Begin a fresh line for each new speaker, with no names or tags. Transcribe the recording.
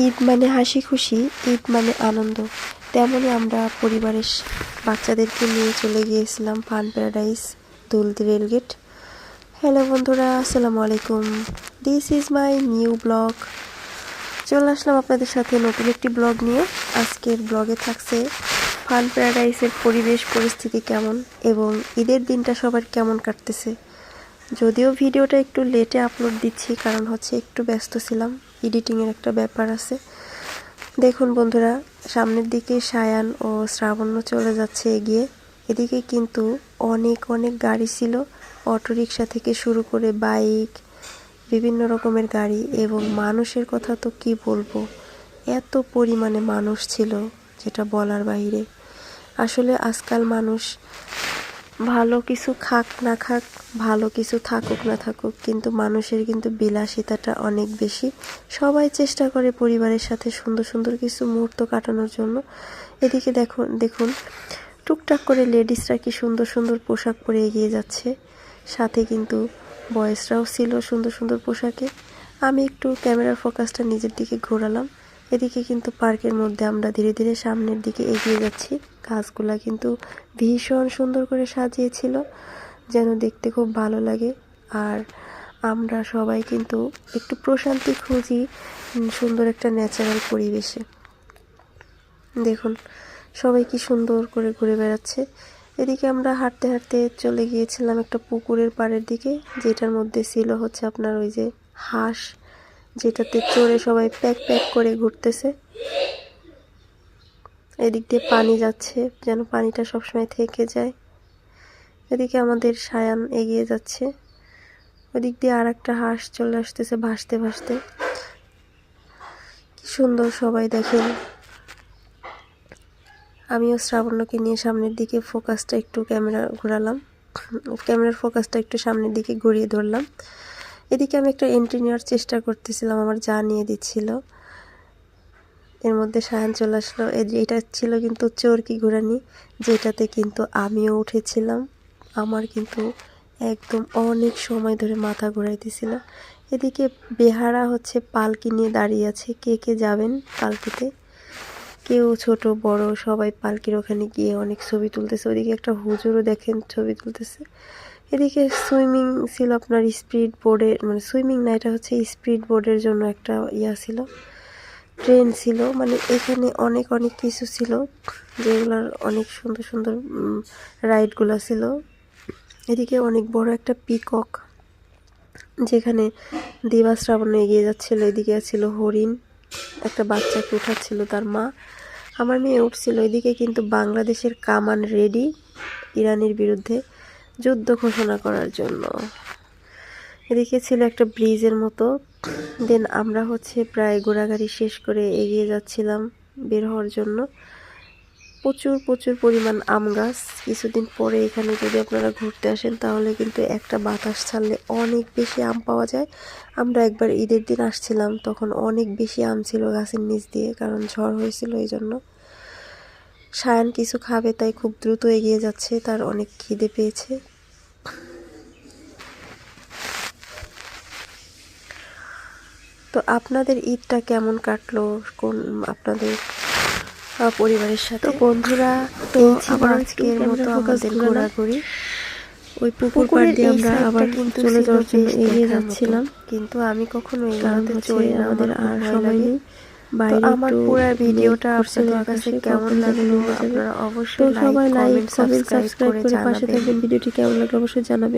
ঈদ মানে হাসি খুশি, ঈদ মানে আনন্দ। তেমনই আমরা পরিবারের বাচ্চাদেরকে নিয়ে চলে গিয়েছিলাম fun paradise Duldi rail gate. Hello বন্ধুরা, আসসালামু আলাইকুম। This is my new blog. চলে আসলাম আপনাদের সাথে নতুন একটি ব্লগ নিয়ে। আজকের ব্লগে থাকছে ফান প্যারাডাইসের পরিবেশ পরিস্থিতি কেমন এবং ঈদের দিনটা সবার কেমন কাটতেছে। যদিও ভিডিওটা একটু লেটে আপলোড দিচ্ছি, কারণ হচ্ছে একটু ব্যস্ত ছিলাম, এডিটিংয়ের একটা ব্যাপার আছে। দেখুন বন্ধুরা, সামনের দিকে সায়ান ও শ্রাবণ্য চলে যাচ্ছে এগিয়ে। এদিকে কিন্তু অনেক গাড়ি ছিল, অটোরিকশা থেকে শুরু করে বাইক, বিভিন্ন রকমের গাড়ি, এবং মানুষের কথা তো কি বলবো, এত পরিমাণে মানুষ ছিল যেটা বলার বাইরে। আসলে আজকাল মানুষ ভালো কিছু খাক না খাক, ভালো কিছু থাকুক না থাকুক, কিন্তু মানুষের কিন্তু বিলাসিতাটা অনেক বেশি। সবাই চেষ্টা করে পরিবারের সাথে সুন্দর কিছু মুহূর্ত কাটানোর জন্য। এদিকে দেখুন টুকটাক করে লেডিসরা কি সুন্দর পোশাক পরে এগিয়ে যাচ্ছে, সাথে কিন্তু বয়েসরাও ছিল সুন্দর পোশাকে। আমি একটু ক্যামেরার ফোকাসটা নিজের দিকে ঘোরালাম। এদিকে কিন্তু পার্কের মধ্যে আমরা ধীরে ধীরে সামনের দিকে এগিয়ে যাচ্ছি। গাছগুলা কিন্তু ভীষণ সুন্দর করে সাজিয়েছিল, যেন দেখতে খুব ভালো লাগে। আর আমরা সবাই কিন্তু একটু প্রশান্তি খুঁজি সুন্দর একটা ন্যাচারাল পরিবেশে। দেখুন সবাই কি সুন্দর করে ঘুরে বেড়াচ্ছে। এদিকে আমরা হাঁটতে চলে গিয়েছিলাম একটা পুকুরের পাড়ের দিকে, যেটার মধ্যে ছিল হচ্ছে আপনার ওই যে হাঁস, যেটাতে চড়ে সবাই প্যাক করে ঘুরতেছে। এদিক দিয়ে পানি যাচ্ছে, যেন পানিটা সবসময় থেকে যায়। এদিকে আমাদের সায়ান এগিয়ে যাচ্ছে, ওদিক দিয়ে আর একটা হাঁস চলে আসতেছে ভাসতে কি সুন্দর সবাই দেখেন। আমিও শ্রাবণ্যকে নিয়ে সামনের দিকে ফোকাসটা একটু ক্যামেরার ফোকাসটা একটু সামনের দিকে ঘুরিয়ে ধরলাম। এদিকে আমি একটা এন্ট্রি নেওয়ার চেষ্টা করতেছিলাম, আমার যা নিয়ে দিচ্ছিল। এর মধ্যে সায়ান চলে আসলো। এটা ছিল কিন্তু চরকি ঘোরানি, যেটাতে কিন্তু আমিও উঠেছিলাম। আমার কিন্তু একদম অনেক সময় ধরে মাথা ঘোরাইতেছিল। এদিকে বেহারা হচ্ছে পালকি নিয়ে দাঁড়িয়ে আছে, কে যাবেন পালকিতে। কেউ ছোট বড় সবাই পালকির ওখানে গিয়ে অনেক ছবি তুলতেছে। ওদিকে একটা হুজুরও দেখেন ছবি তুলতেছে। এদিকে সুইমিং ছিল আপনার স্পিড বোর্ডের, মানে সুইমিং না, এটা হচ্ছে স্পিড বোর্ডের জন্য একটা ছিল, ট্রেন ছিল। মানে এখানে অনেক কিছু ছিল, যেগুলার অনেক সুন্দর রাইডগুলো ছিল। এদিকে অনেক বড় একটা পিকক, যেখানে দিবা শ্রাবণ্য এগিয়ে যাচ্ছিল। এদিকে ছিল হরিণ, একটা বাচ্চাকে উঠাচ্ছিল তার মা, আমার মেয়ে উঠছিল। এদিকে কিন্তু বাংলাদেশের কামান রেডি ইরানের বিরুদ্ধে যুদ্ধ ঘোষণা করার জন্য। এদিকে ছিল একটা ব্রিজের মতো। দেন আমরা হচ্ছে প্রায় ঘোরাঘুরি শেষ করে এগিয়ে যাচ্ছিলাম বের হওয়ার জন্য। প্রচুর পরিমাণ আম গাছ। কিছুদিন পরে এখানে যদি আপনারা ঘুরতে আসেন, তাহলে কিন্তু একটা বাতাস ছাড়লে অনেক বেশি আম পাওয়া যায়। আমরা একবার ঈদের দিন আসছিলাম, তখন অনেক বেশি আম ছিল গাছের নিচ দিয়ে, কারণ ঝড় হয়েছিল এই জন্য। সায়ান কিছু খাবে, তাই খুব দ্রুত এগিয়ে যাচ্ছে, তার অনেক খিদে পেয়েছে। তো আপনাদের ঈদটা কেমন কাটলো, কোন আপনাদের পরিবারের সাথে? তো বন্ধুরা, তো আবার আজকের মতো আমাদের ঘোরাঘুরি ওই পুকুর পাড় দিয়ে আমরা আবার চলে যাওয়ার জন্য এগিয়ে যাচ্ছিলাম, কিন্তু আমি কখনো এগুলোতে চড়ি না, আমাদের আর সময় নেই। তো আমার পুরো ভিডিওটা আপনাদের কাছে কেমন লাগলো আপনারা অবশ্যই লাইক, কমেন্ট, সাবস্ক্রাইব করে পাশে থাকবেন। ভিডিওটি কেমন লাগলো অবশ্যই জানাবেন।